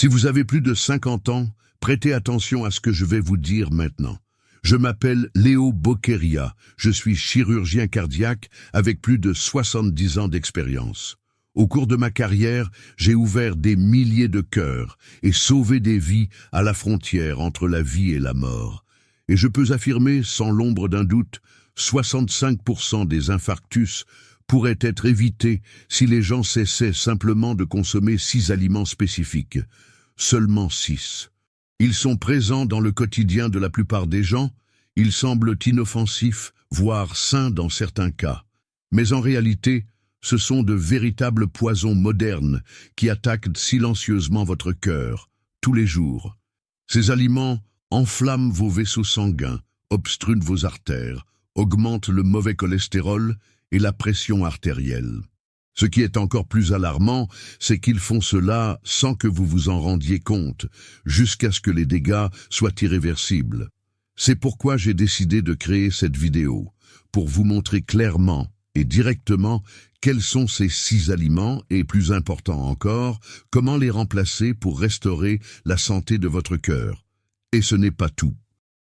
Si vous avez plus de 50 ans, prêtez attention à ce que je vais vous dire maintenant. Je m'appelle Léo Boqueria, je suis chirurgien cardiaque avec plus de 70 ans d'expérience. Au cours de ma carrière, j'ai ouvert des milliers de cœurs et sauvé des vies à la frontière entre la vie et la mort. Et je peux affirmer, sans l'ombre d'un doute, 65% des infarctus pourraient être évités si les gens cessaient simplement de consommer 6 aliments spécifiques. Seulement 6. Ils sont présents dans le quotidien de la plupart des gens, ils semblent inoffensifs, voire sains dans certains cas. Mais en réalité, ce sont de véritables poisons modernes qui attaquent silencieusement votre cœur, tous les jours. Ces aliments enflamment vos vaisseaux sanguins, obstruent vos artères, augmentent le mauvais cholestérol et la pression artérielle. Ce qui est encore plus alarmant, c'est qu'ils font cela sans que vous vous en rendiez compte, jusqu'à ce que les dégâts soient irréversibles. C'est pourquoi j'ai décidé de créer cette vidéo, pour vous montrer clairement et directement quels sont ces 6 aliments et, plus important encore, comment les remplacer pour restaurer la santé de votre cœur. Et ce n'est pas tout.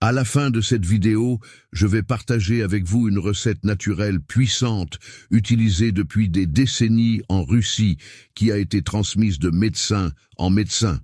À la fin de cette vidéo, je vais partager avec vous une recette naturelle puissante, utilisée depuis des décennies en Russie, qui a été transmise de médecin en médecin.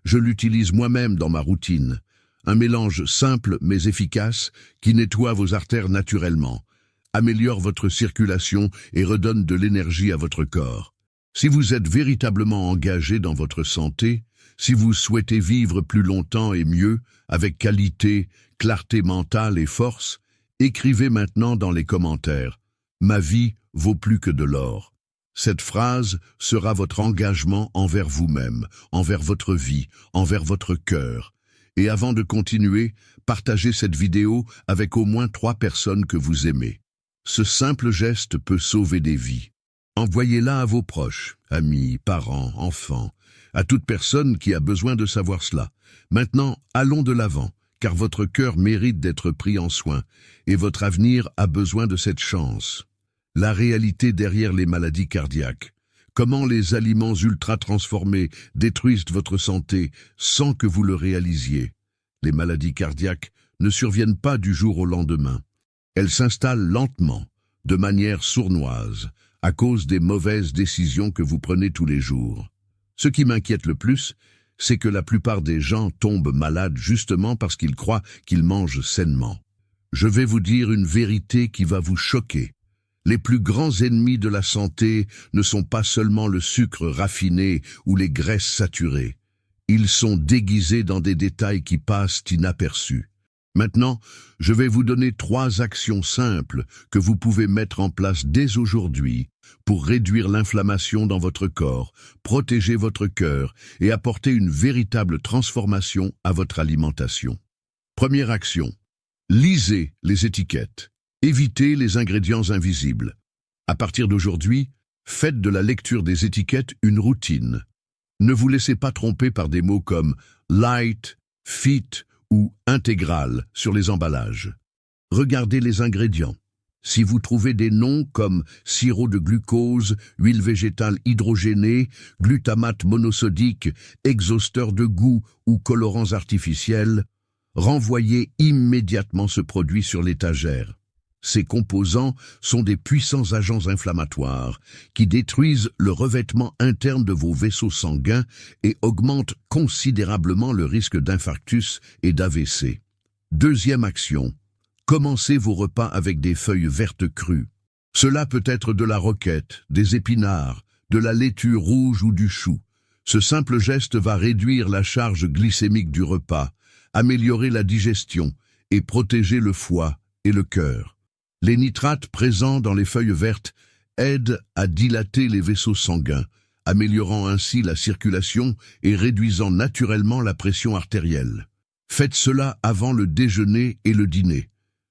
Je l'utilise moi-même dans ma routine. Un mélange simple mais efficace qui nettoie vos artères naturellement, améliore votre circulation et redonne de l'énergie à votre corps. Si vous êtes véritablement engagé dans votre santé, si vous souhaitez vivre plus longtemps et mieux, avec qualité, clarté mentale et force, écrivez maintenant dans les commentaires « Ma vie vaut plus que de l'or ». Cette phrase sera votre engagement envers vous-même, envers votre vie, envers votre cœur. Et avant de continuer, partagez cette vidéo avec au moins 3 personnes que vous aimez. Ce simple geste peut sauver des vies. Envoyez-la à vos proches, amis, parents, enfants, à toute personne qui a besoin de savoir cela. Maintenant, allons de l'avant, car votre cœur mérite d'être pris en soin, et votre avenir a besoin de cette chance. La réalité derrière les maladies cardiaques. Comment les aliments ultra-transformés détruisent votre santé sans que vous le réalisiez. Les maladies cardiaques ne surviennent pas du jour au lendemain. Elles s'installent lentement, de manière sournoise, à cause des mauvaises décisions que vous prenez tous les jours. Ce qui m'inquiète le plus, c'est que la plupart des gens tombent malades justement parce qu'ils croient qu'ils mangent sainement. Je vais vous dire une vérité qui va vous choquer. Les plus grands ennemis de la santé ne sont pas seulement le sucre raffiné ou les graisses saturées. Ils sont déguisés dans des détails qui passent inaperçus. Maintenant, je vais vous donner 3 actions simples que vous pouvez mettre en place dès aujourd'hui pour réduire l'inflammation dans votre corps, protéger votre cœur et apporter une véritable transformation à votre alimentation. Première action. Lisez les étiquettes. Évitez les ingrédients invisibles. À partir d'aujourd'hui, faites de la lecture des étiquettes une routine. Ne vous laissez pas tromper par des mots comme « light »,« fit » ou « intégral » sur les emballages. Regardez les ingrédients. Si vous trouvez des noms comme sirop de glucose, huile végétale hydrogénée, glutamate monosodique, exhausteur de goût ou colorants artificiels, renvoyez immédiatement ce produit sur l'étagère. Ces composants sont des puissants agents inflammatoires qui détruisent le revêtement interne de vos vaisseaux sanguins et augmentent considérablement le risque d'infarctus et d'AVC. Deuxième action. Commencez vos repas avec des feuilles vertes crues. Cela peut être de la roquette, des épinards, de la laitue rouge ou du chou. Ce simple geste va réduire la charge glycémique du repas, améliorer la digestion et protéger le foie et le cœur. Les nitrates présents dans les feuilles vertes aident à dilater les vaisseaux sanguins, améliorant ainsi la circulation et réduisant naturellement la pression artérielle. Faites cela avant le déjeuner et le dîner.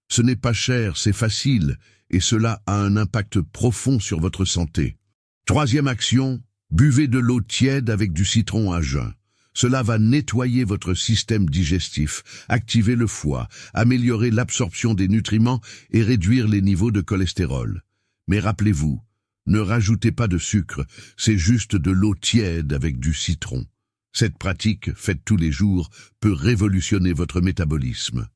Ce n'est pas cher, c'est facile, et cela a un impact profond sur votre santé. Troisième action, buvez de l'eau tiède avec du citron à jeun. Cela va nettoyer votre système digestif, activer le foie, améliorer l'absorption des nutriments et réduire les niveaux de cholestérol. Mais rappelez-vous, ne rajoutez pas de sucre, c'est juste de l'eau tiède avec du citron. Cette pratique, faite tous les jours, peut révolutionner votre métabolisme.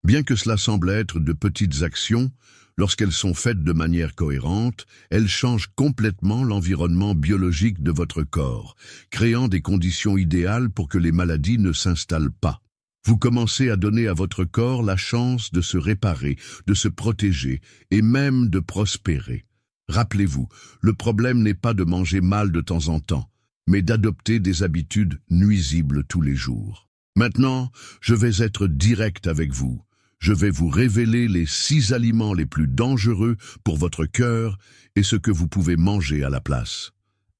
Bien que cela semble être de petites actions, lorsqu'elles sont faites de manière cohérente, elles changent complètement l'environnement biologique de votre corps, créant des conditions idéales pour que les maladies ne s'installent pas. Vous commencez à donner à votre corps la chance de se réparer, de se protéger et même de prospérer. Rappelez-vous, le problème n'est pas de manger mal de temps en temps, mais d'adopter des habitudes nuisibles tous les jours. Maintenant, je vais être direct avec vous. Je vais vous révéler les 6 aliments les plus dangereux pour votre cœur et ce que vous pouvez manger à la place.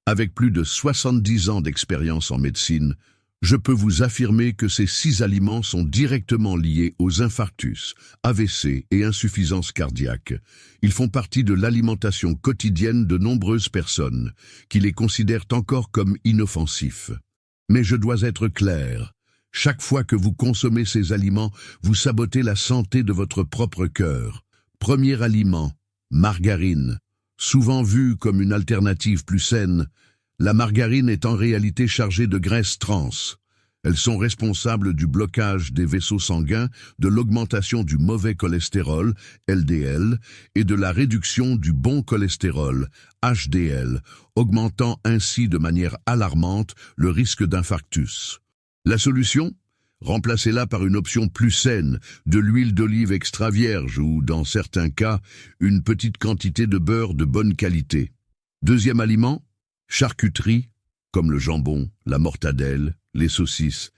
Avec plus de 70 ans d'expérience en médecine, je peux vous affirmer que ces 6 aliments sont directement liés aux infarctus, AVC et insuffisances cardiaques. Ils font partie de l'alimentation quotidienne de nombreuses personnes, qui les considèrent encore comme inoffensifs. Mais je dois être clair. Chaque fois que vous consommez ces aliments, vous sabotez la santé de votre propre cœur. Premier aliment, margarine. Souvent vue comme une alternative plus saine, la margarine est en réalité chargée de graisses trans. Elles sont responsables du blocage des vaisseaux sanguins, de l'augmentation du mauvais cholestérol, LDL, et de la réduction du bon cholestérol, HDL, augmentant ainsi de manière alarmante le risque d'infarctus. La solution? Remplacez-la par une option plus saine, de l'huile d'olive extra vierge ou, dans certains cas, une petite quantité de beurre de bonne qualité. Deuxième aliment? Charcuterie, comme le jambon, la mortadelle, les saucisses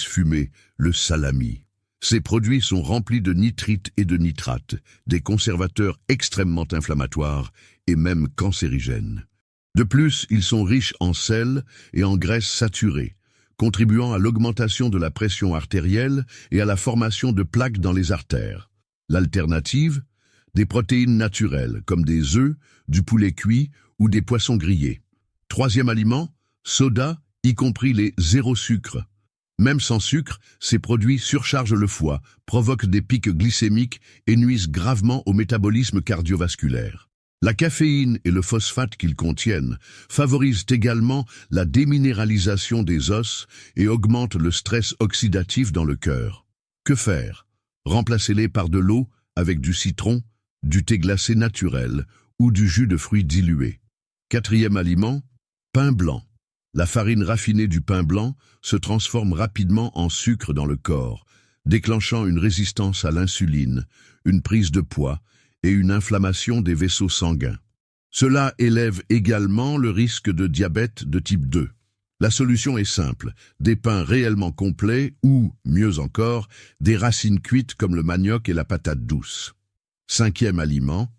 fumées, le salami. Ces produits sont remplis de nitrites et de nitrates, des conservateurs extrêmement inflammatoires et même cancérigènes. De plus, ils sont riches en sel et en graisses saturées, contribuant à l'augmentation de la pression artérielle et à la formation de plaques dans les artères. L'alternative? Des protéines naturelles, comme des œufs, du poulet cuit ou des poissons grillés. Troisième aliment, soda, y compris les zéro sucre. Même sans sucre, ces produits surchargent le foie, provoquent des pics glycémiques et nuisent gravement au métabolisme cardiovasculaire. La caféine et le phosphate qu'ils contiennent favorisent également la déminéralisation des os et augmentent le stress oxydatif dans le cœur. Que faire? Remplacez-les par de l'eau avec du citron, du thé glacé naturel ou du jus de fruits dilué. Quatrième aliment, pain blanc. La farine raffinée du pain blanc se transforme rapidement en sucre dans le corps, déclenchant une résistance à l'insuline, une prise de poids et une inflammation des vaisseaux sanguins. Cela élève également le risque de diabète de type 2. La solution est simple, des pains réellement complets ou, mieux encore, des racines cuites comme le manioc et la patate douce. Cinquième aliment,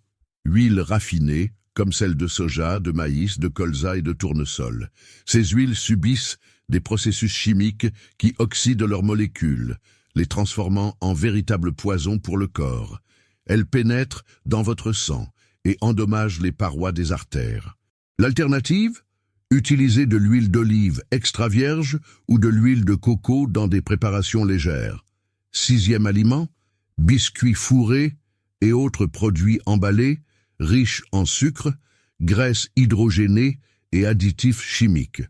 huile raffinée, comme celle de soja, de maïs, de colza et de tournesol. Ces huiles subissent des processus chimiques qui oxydent leurs molécules, les transformant en véritables poisons pour le corps. Elles pénètrent dans votre sang et endommagent les parois des artères. L'alternative? Utilisez de l'huile d'olive extra vierge ou de l'huile de coco dans des préparations légères. Sixième aliment, biscuits fourrés et autres produits emballés, riches en sucre, graisses hydrogénées et additifs chimiques.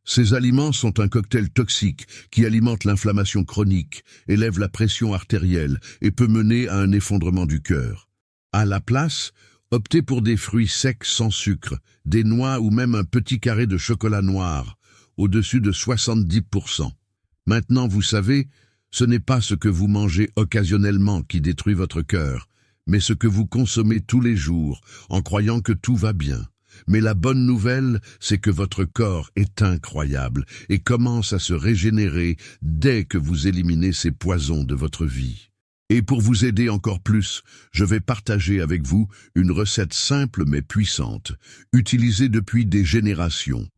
Ces aliments sont un cocktail toxique qui alimente l'inflammation chronique, élève la pression artérielle et peut mener à un effondrement du cœur. À la place, optez pour des fruits secs sans sucre, des noix ou même un petit carré de chocolat noir, au-dessus de 70%. Maintenant, vous savez, ce n'est pas ce que vous mangez occasionnellement qui détruit votre cœur, mais ce que vous consommez tous les jours en croyant que tout va bien. Mais la bonne nouvelle, c'est que votre corps est incroyable et commence à se régénérer dès que vous éliminez ces poisons de votre vie. Et pour vous aider encore plus, je vais partager avec vous une recette simple mais puissante, utilisée depuis des générations.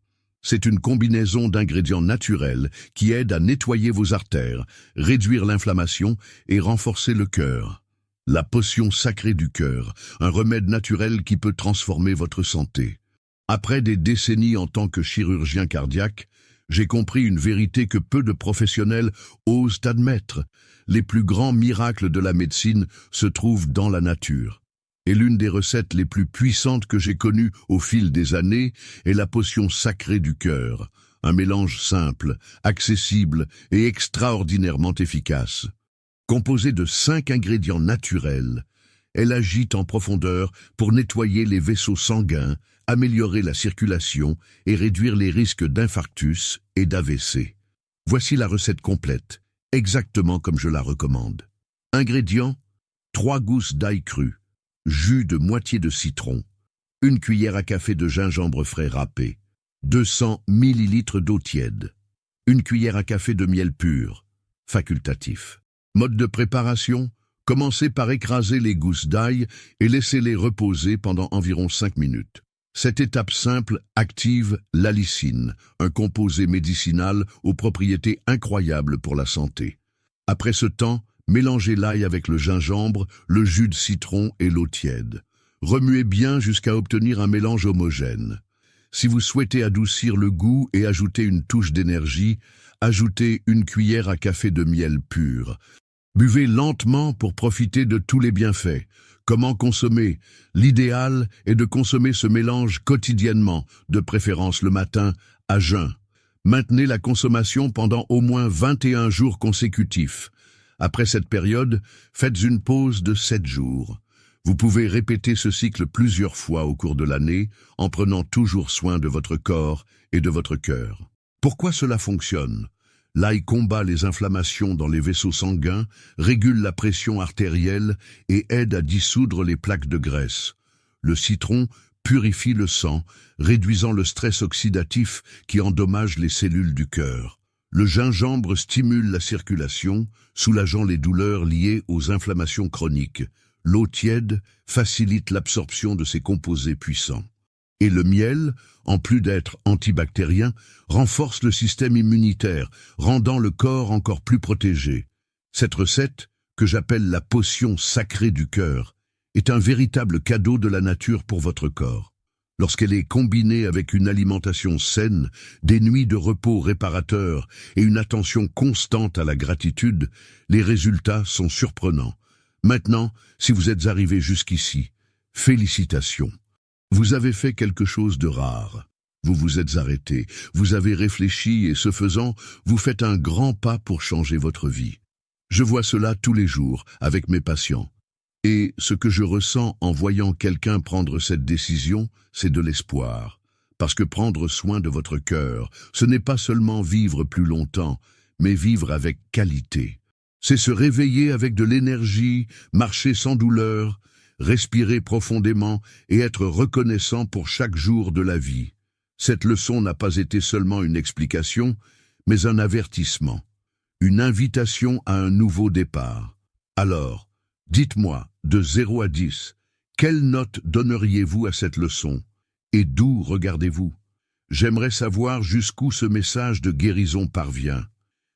C'est une combinaison d'ingrédients naturels qui aide à nettoyer vos artères, réduire l'inflammation et renforcer le cœur. La potion sacrée du cœur, un remède naturel qui peut transformer votre santé. Après des décennies en tant que chirurgien cardiaque, j'ai compris une vérité que peu de professionnels osent admettre. Les plus grands miracles de la médecine se trouvent dans la nature. Et l'une des recettes les plus puissantes que j'ai connues au fil des années est la potion sacrée du cœur, un mélange simple, accessible et extraordinairement efficace. Composée de 5 ingrédients naturels, elle agit en profondeur pour nettoyer les vaisseaux sanguins, améliorer la circulation et réduire les risques d'infarctus et d'AVC. Voici la recette complète, exactement comme je la recommande. Ingrédients: 3 gousses d'ail cru, jus de moitié de citron, 1 cuillère à café de gingembre frais râpé, 200 ml d'eau tiède, 1 cuillère à café de miel pur, facultatif. Mode de préparation: commencez par écraser les gousses d'ail et laissez-les reposer pendant environ 5 minutes. Cette étape simple active l'allicine, un composé médicinal aux propriétés incroyables pour la santé. Après ce temps, mélangez l'ail avec le gingembre, le jus de citron et l'eau tiède. Remuez bien jusqu'à obtenir un mélange homogène. Si vous souhaitez adoucir le goût et ajouter une touche d'énergie, ajoutez 1 cuillère à café de miel pur. Buvez lentement pour profiter de tous les bienfaits. Comment consommer? L'idéal est de consommer ce mélange quotidiennement, de préférence le matin, à jeun. Maintenez la consommation pendant au moins 21 jours consécutifs. Après cette période, faites une pause de 7 jours. Vous pouvez répéter ce cycle plusieurs fois au cours de l'année, en prenant toujours soin de votre corps et de votre cœur. Pourquoi cela fonctionne? L'ail combat les inflammations dans les vaisseaux sanguins, régule la pression artérielle et aide à dissoudre les plaques de graisse. Le citron purifie le sang, réduisant le stress oxydatif qui endommage les cellules du cœur. Le gingembre stimule la circulation, soulageant les douleurs liées aux inflammations chroniques. L'eau tiède facilite l'absorption de ces composés puissants. Et le miel, en plus d'être antibactérien, renforce le système immunitaire, rendant le corps encore plus protégé. Cette recette, que j'appelle la potion sacrée du cœur, est un véritable cadeau de la nature pour votre corps. Lorsqu'elle est combinée avec une alimentation saine, des nuits de repos réparateurs et une attention constante à la gratitude, les résultats sont surprenants. Maintenant, si vous êtes arrivé jusqu'ici, félicitations. Vous avez fait quelque chose de rare. Vous vous êtes arrêté, vous avez réfléchi et ce faisant, vous faites un grand pas pour changer votre vie. Je vois cela tous les jours avec mes patients. Et ce que je ressens en voyant quelqu'un prendre cette décision, c'est de l'espoir. Parce que prendre soin de votre cœur, ce n'est pas seulement vivre plus longtemps, mais vivre avec qualité. C'est se réveiller avec de l'énergie, marcher sans douleur, respirer profondément et être reconnaissant pour chaque jour de la vie. Cette leçon n'a pas été seulement une explication, mais un avertissement, une invitation à un nouveau départ. Alors, dites-moi, de 0 à 10, quelle note donneriez-vous à cette leçon? Et d'où regardez-vous? J'aimerais savoir jusqu'où ce message de guérison parvient.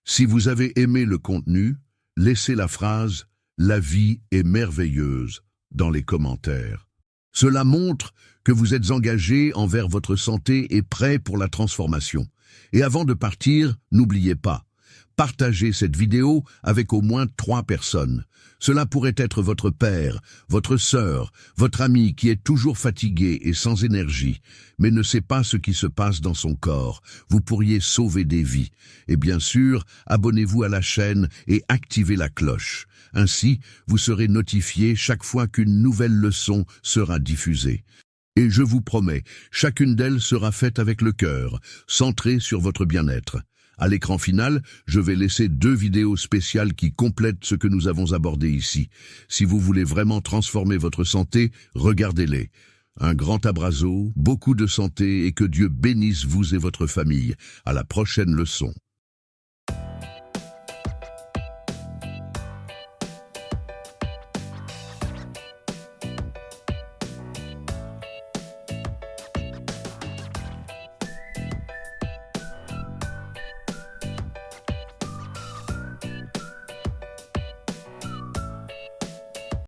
Si vous avez aimé le contenu, laissez la phrase « La vie est merveilleuse » dans les commentaires. Cela montre que vous êtes engagé envers votre santé et prêt pour la transformation. Et avant de partir, n'oubliez pas, partagez cette vidéo avec au moins 3 personnes. Cela pourrait être votre père, votre sœur, votre ami qui est toujours fatigué et sans énergie, mais ne sait pas ce qui se passe dans son corps. Vous pourriez sauver des vies. Et bien sûr, abonnez-vous à la chaîne et activez la cloche. Ainsi, vous serez notifié chaque fois qu'une nouvelle leçon sera diffusée. Et je vous promets, chacune d'elles sera faite avec le cœur, centrée sur votre bien-être. À l'écran final, je vais laisser 2 vidéos spéciales qui complètent ce que nous avons abordé ici. Si vous voulez vraiment transformer votre santé, regardez-les. Un grand abrazo, beaucoup de santé et que Dieu bénisse vous et votre famille. À la prochaine leçon.